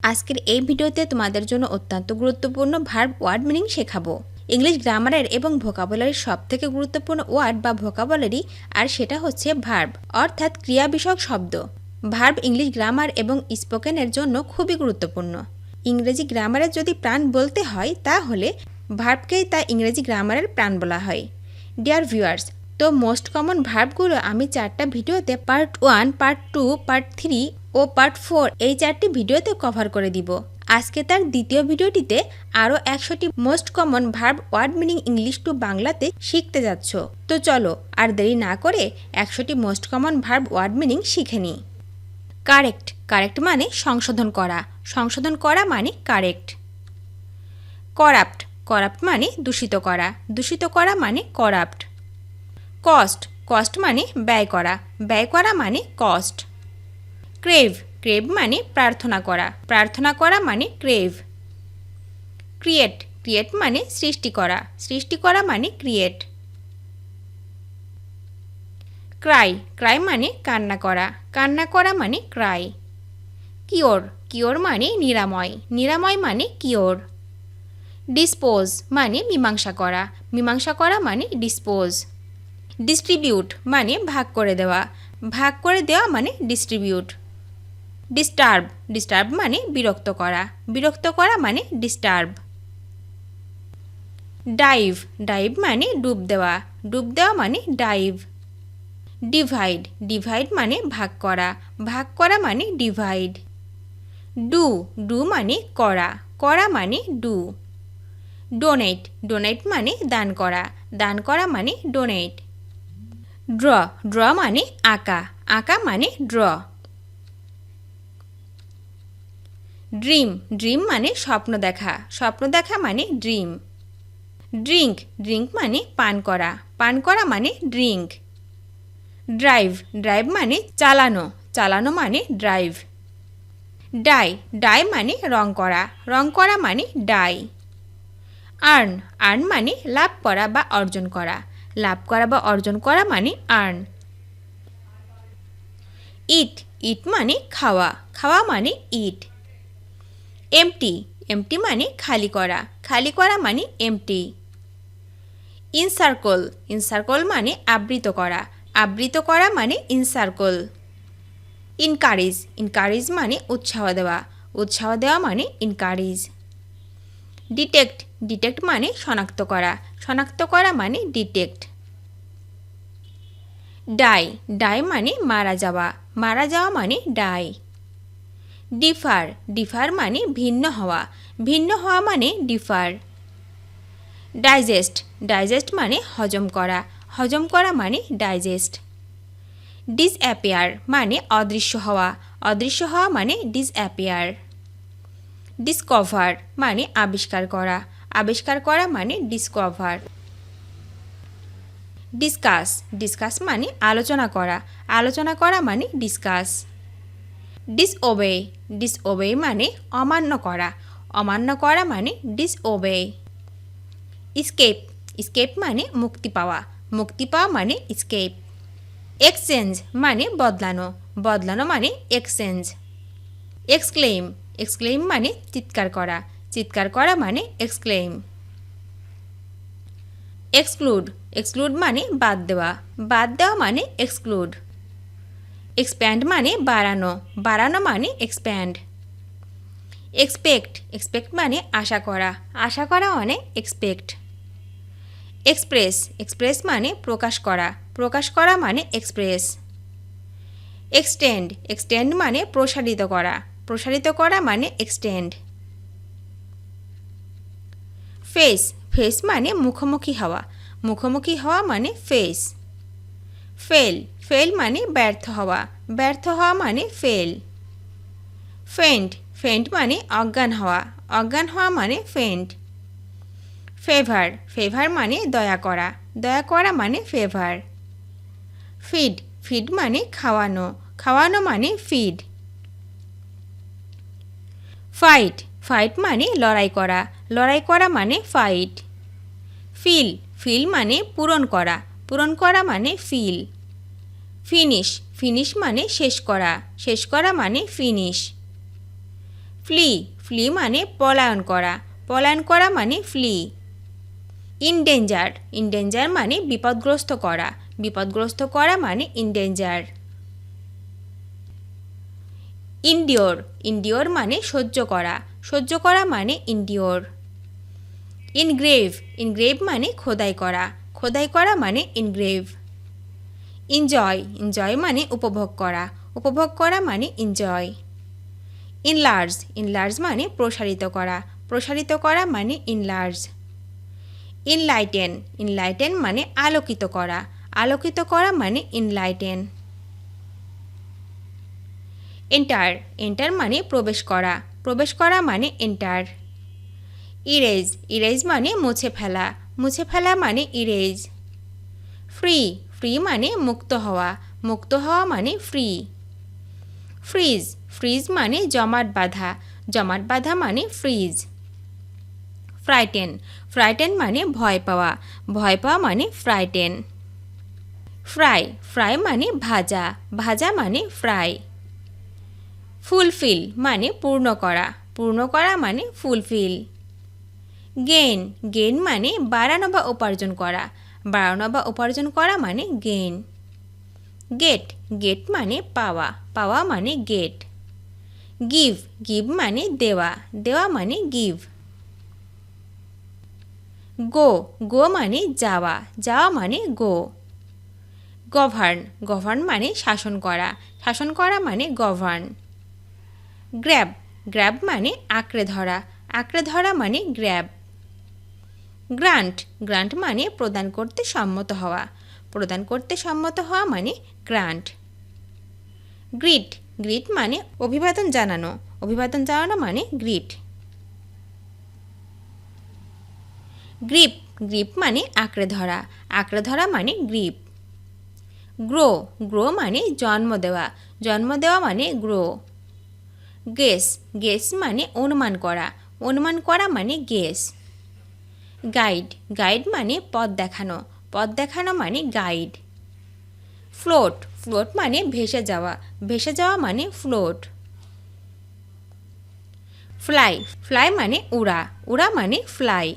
আজকের এই ভিডিওতে তোমাদের জন্য অত্যন্ত গুরুত্বপূর্ণ ভার্ব ওয়ার্ড মিনিং শেখাবো। ইংলিশ গ্রামারের এবং ভোকাবুলারির সবথেকে গুরুত্বপূর্ণ ওয়ার্ড বা ভোকাবুলারি, আর সেটা হচ্ছে ভার্ব, অর্থাৎ ক্রিয়া বিষয়ক শব্দ। ভার্ব ইংলিশ গ্রামার এবং স্পোকেনের জন্য খুবই গুরুত্বপূর্ণ। ইংরেজি গ্রামারের যদি প্রাণ বলতে হয় তাহলে ভার্বকেই তা ইংরেজি গ্রামারের প্রাণ বলা হয়। ডিয়ার ভিউয়ার্স, তো মোস্ট কমন ভার্বগুলো আমি 4টা ভিডিওতে পার্ট 1, পার্ট 2, পার্ট 3 ও পার্ট 4 এই 4টি ভিডিওতে কভার করে দিব। আজকে তার দ্বিতীয় ভিডিওটিতে আরও 100টি most common verb word meaning English to বাংলাতে শিখতে যাচ্ছ। তো চলো আর দেরি না করে 100টি most common verb word meaning শিখে নিই। কারেক্ট, কারেক্ট মানে সংশোধন করা, সংশোধন করা মানে কারেক্ট। করাপ্ট, করাপ্ট মানে দূষিত করা, দূষিত করা মানে করাপ্ট। কস্ট, কস্ট মানে ব্যয় করা, ব্যয় করা মানে কস্ট। ক্রেভ, ক্রেভ মানে প্রার্থনা করা, প্রার্থনা করা মানে ক্রেভ। ক্রিয়েট, ক্রিয়েট মানে সৃষ্টি করা, সৃষ্টি করা মানে ক্রিয়েট। ক্রাই, ক্রাই মানে কান্না করা, কান্না করা মানে ক্রাই। কিওর, কিওর মানে নিরাময়, নিরাময় মানে কিওর। ডিসপোজ মানে মীমাংসা করা, মীমাংসা করা মানে ডিসপোজ। ডিস্ট্রিবিউট মানে ভাগ করে দেওয়া, ভাগ করে দেওয়া মানে ডিস্ট্রিবিউট। ডিস্টার্ব, ডিস্টার্ব মানে বিরক্ত করা, বিরক্ত করা মানে ডিস্টার্ব। ডাইভ, ডাইভ মানে ডুব দেওয়া, ডুব দেওয়া মানে ডাইভ। ডিভাইড, ডিভাইড মানে ভাগ করা, ভাগ করা মানে ডিভাইড। ডু, ডু মানে করা, করা মানে ডু। ডোনেট, ডোনেট মানে দান করা, দান করা মানে ডোনেট। ড্র, ড্র মানে আঁকা, আঁকা মানে ড্র। ড্রিম, ড্রিম মানে স্বপ্ন দেখা, স্বপ্ন দেখা মানে ড্রিম। ড্রিঙ্ক, ড্রিঙ্ক মানে পান করা, পান করা মানে ড্রিঙ্ক। ড্রাইভ, ড্রাইভ মানে চালানো, চালানো মানে ড্রাইভ। ডাই, ডাই মানে রং করা, রং করা মানে ডাই। আর্ন, আর্ন মানে লাভ করা বা অর্জন করা, লাভ করা বা অর্জন করা মানে আর্ন। ইট, ইট মানে খাওয়া, খাওয়া মানে ইট। এমটি, এমটি মানে খালি করা, খালি করা মানে এমটি। ইনসার্কল, ইনসার্কল মানে আবৃত করা, আবৃত করা মানে ইনসার্কল। ইনকারেজ, ইনকারেজ মানে উৎসাহ দেওয়া, উৎসাহ দেওয়া মানে ইনকারেজ। ডিটেক্ট, ডিটেক্ট মানে শনাক্ত করা, শনাক্ত করা মানে ডিটেক্ট। ডাই, ডাই মানে মারা যাওয়া, মারা যাওয়া মানে ডাই। ডিফার, ডিফার মানে ভিন্ন হওয়া, ভিন্ন হওয়া মানে ডিফার। ডাইজেস্ট, ডাইজেস্ট মানে হজম করা, হজম করা মানে ডাইজেস্ট। ডিসঅ্যাপিয়ার মানে অদৃশ্য হওয়া, অদৃশ্য হওয়া মানে ডিসঅ্যাপিয়ার। ডিসকভার মানে আবিষ্কার করা, আবিষ্কার করা মানে ডিসকভার। ডিসকাস, ডিসকাস মানে আলোচনা করা, আলোচনা করা মানে ডিসকাস। ডিসওবে, ডিসওবে মানে অমান্য করা, অমান্য করা মানে ডিসওবে। স্কেপ, স্কেপ মানে মুক্তি পাওয়া, মুক্তি পাওয়া মানে স্কেপ। এক্সচেঞ্জ মানে বদলানো, বদলানো মানে এক্সচেঞ্জ। এক্সক্লেম, এক্সক্লেম মানে চিৎকার করা, চিৎকার করা মানে এক্সক্লেম। এক্সক্লুড, এক্সক্লুড মানে বাদ দেওয়া, বাদ দেওয়া মানে এক্সক্লুড। এক্সপ্যান্ড মানে বাড়ানো, বাড়ানো মানে এক্সপ্যান্ড। এক্সপেক্ট, এক্সপেক্ট মানে আশা করা, আশা করা মানে এক্সপেক্ট। এক্সপ্রেস, এক্সপ্রেস মানে প্রকাশ করা, প্রকাশ করা মানে এক্সপ্রেস। এক্সটেন্ড, এক্সটেন্ড মানে প্রসারিত করা, প্রসারিত করা মানে এক্সটেন্ড। ফেস, ফেস মানে মুখোমুখি হওয়া, মুখোমুখি হওয়া মানে ফেস। ফেল, ফেল মানে ব্যর্থ হওয়া, ব্যর্থ হওয়া মানে ফেল। ফেন্ট, ফেন্ট মানে অজ্ঞান হওয়া, অজ্ঞান হওয়া মানে ফেন্ট। ফেভার, ফেভার মানে দয়া করা, দয়া করা মানে ফেভার। ফিড, ফিড মানে খাওয়ানো, খাওয়ানো মানে ফিড। ফাইট, ফাইট মানে লড়াই করা, লড়াই করা মানে ফাইট। ফিল, ফিল মানে পূরণ করা, পূরণ করা মানে ফিল। ফিনিশ, ফিনিশ মানে শেষ করা, শেষ করা মানে ফিনিশ। ফ্লি ফ্লি মানে পলায়ন করা, পলায়ন করা মানে ফ্লি। ইনডেঞ্জার ইনডেঞ্জার মানে বিপদগ্রস্ত করা, বিপদগ্রস্ত করা মানে ইনডেঞ্জার। ইনডিওর ইনডিওর মানে সহ্য করা, সহ্য করা মানে ইনডিওর। ইনগ্রেভ ইনগ্রেভ মানে খোদাই করা, খোদাই করা মানে ইনগ্রেভ। এনজয় এনজয় মানে উপভোগ করা, উপভোগ করা মানে এনজয়। ইনলার্জ ইনলার্জ মানে প্রসারিত করা, প্রসারিত করা মানে ইনলার্জ। ইনলাইটেন ইনলাইটেন মানে আলোকিত করা, আলোকিত করা মানে ইনলাইটেন। এন্টার এন্টার মানে প্রবেশ করা, প্রবেশ করা মানে এন্টার। ইরেজ ইরেজ মানে মুছে ফেলা, মুছে ফেলা মানে ইরেজ। ফ্রি ফ্রি মানে মুক্ত হওয়া, মুক্ত হওয়া মানে ফ্রি। ফ্রিজ ফ্রিজ মানে জমাট বাঁধা, জমাট বাঁধা মানে ফ্রিজ। ফ্রাইটেন ফ্রাইটেন মানে ভয় পাওয়া, ভয় পাওয়া মানে ফ্রাইটেন। ফ্রাই ফ্রাই মানে ভাজা, ভাজা মানে ফ্রাই। ফুলফিল মানে পূর্ণ করা, পূর্ণ করা মানে ফুলফিল। গেইন গেইন মানে বাড়ানো বা উপার্জন করা, বাড়ানো বা উপার্জন করা মানে গেইন। গেট গেট মানে পাওয়া, পাওয়া মানে গেট। গিভ গিভ মানে দেওয়া, দেওয়া মানে গিভ। গো গো মানে যাওয়া, যাওয়া মানে গো। গভার্ন গভার্ন মানে শাসন করা, শাসন করা মানে গভার্ন। গ্র্যাব গ্র্যাব মানে আঁকড়ে ধরা, আঁকড়ে ধরা মানে গ্র্যাব। গ্রান্ট গ্রান্ট মানে প্রদান করতে সম্মত হওয়া, প্রদান করতে সম্মত হওয়া মানে গ্রান্ট। গ্রিট গ্রিট মানে অভিবাদন জানানো, অভিবাদন জানানো মানে গ্রিট। গ্রিপ গ্রিপ মানে আঁকড়ে ধরা, আঁকড়ে ধরা মানে গ্রিপ। গ্রো গ্রো মানে জন্ম দেওয়া, জন্ম দেওয়া মানে গ্রো। গেস গেস মানে অনুমান করা, অনুমান করা মানে গেস। গাইড গাইড মানে পথ দেখানো, পথ দেখানো মানে গাইড। ফ্লোট ফ্লোট মানে ভেসে যাওয়া, ভেসে যাওয়া মানে ফ্লোট। ফ্লাই ফ্লাই মানে উড়া, উড়া মানে ফ্লাই।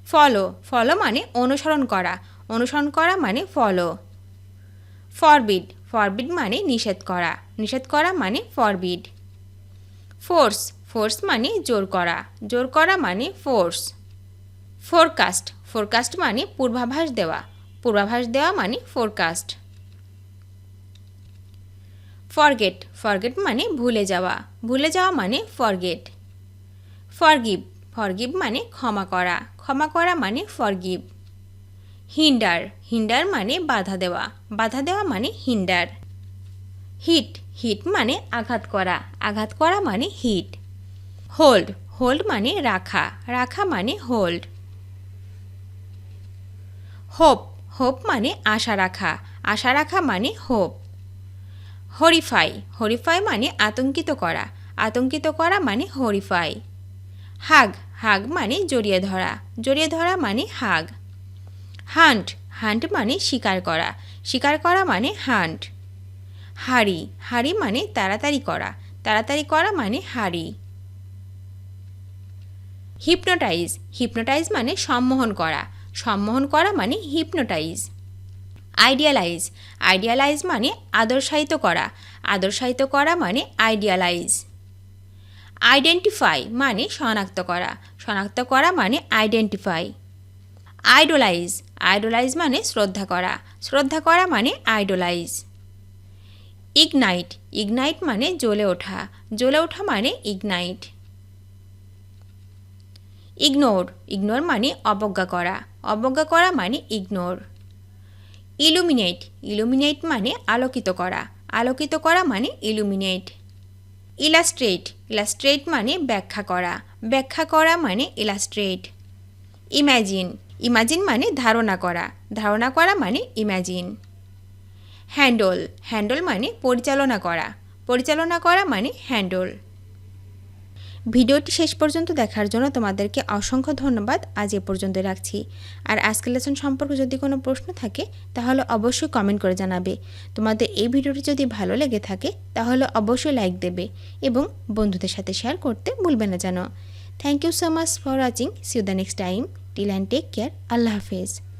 ফলো ফলো মানে অনুসরণ করা, অনুসরণ করা মানে ফলো। ফরবিড ফরবিড মানে নিষেধ করা, নিষেধ করা মানে ফরবিড। ফোর্স ফোর্স মানে জোর করা, জোর করা মানে ফোর্স। ফোরকাস্ট ফোরকাস্ট মানে পূর্বাভাস দেওয়া, পূর্বাভাস দেওয়া মানে ফোরকাস্ট। ফরগেট ফরগেট মানে ভুলে যাওয়া, ভুলে যাওয়া মানে ফরগেট। ফরগিভ ফরগিভ মানে ক্ষমা করা, ক্ষমা করা মানে ফরগিভ। হিন্ডার হিন্ডার মানে বাধা দেওয়া, বাধা দেওয়া মানে হিন্ডার। হিট হিট মানে আঘাত করা, আঘাত করা মানে হিট। হোল্ড হোল্ড মানে রাখা, রাখা মানে হোল্ড। হোপ হোপ মানে আশা রাখা, আশা রাখা মানে হোপ। হরিফাই হরিফাই মানে আতঙ্কিত করা, আতঙ্কিত করা মানে হরিফাই। হাগ হাগ মানে জড়িয়ে ধরা, জড়িয়ে ধরা মানে হাগ। হান্ট হান্ট মানে শিকার করা, শিকার করা মানে হান্ট। হারি হারি মানে তাড়াতাড়ি করা, তাড়াতাড়ি করা মানে হারি। হিপনোটাইজ হিপনোটাইজ মানে সম্মোহন করা, সম্মোহন করা মানে হিপনোটাইজ। আইডিয়ালাইজ আইডিয়ালাইজ মানে আদর্শায়িত করা, আদর্শায়িত করা মানে আইডিয়ালাইজ। আইডেন্টিফাই মানে শনাক্ত করা, শনাক্ত করা মানে আইডেন্টিফাই। আইডোলাইজ আইডোলাইজ মানে শ্রদ্ধা করা, শ্রদ্ধা করা মানে আইডোলাইজ। ইগনাইট ইগনাইট মানে জ্বলে ওঠা, জ্বলে ওঠা মানে ইগনাইট। ইগনোর ইগনোর মানে অবজ্ঞা করা, অবজ্ঞা করা মানে ইগনোর। ইলুমিনেট ইলুমিনেট মানে আলোকিত করা, আলোকিত করা মানে ইলুমিনেট। ইলাস্ট্রেট ইলাস্ট্রেট মানে ব্যাখ্যা করা, ব্যাখ্যা করা মানে ইলাস্ট্রেট। ইম্যাজিন ইমাজিন মানে ধারণা করা, ধারণা করা মানে ইম্যাজিন। হ্যান্ডল হ্যান্ডল মানে পরিচালনা করা, পরিচালনা করা মানে হ্যান্ডল। ভিডিওটি শেষ পর্যন্ত দেখার জন্য তোমাদেরকে অসংখ্য ধন্যবাদ। আজ এ পর্যন্ত রাখছি। আর আজকের লেসন সম্পর্কে যদি কোনো প্রশ্ন থাকে তাহলে অবশ্যই কমেন্ট করে জানাবে। তোমাদের এই ভিডিওটি যদি ভালো লেগে থাকে তাহলে অবশ্যই লাইক দেবে এবং বন্ধুদের সাথে শেয়ার করতে ভুলবে না যেন। Thank you so much for watching. See you the next time. Till and take care. আল্লাহ হাফেজ।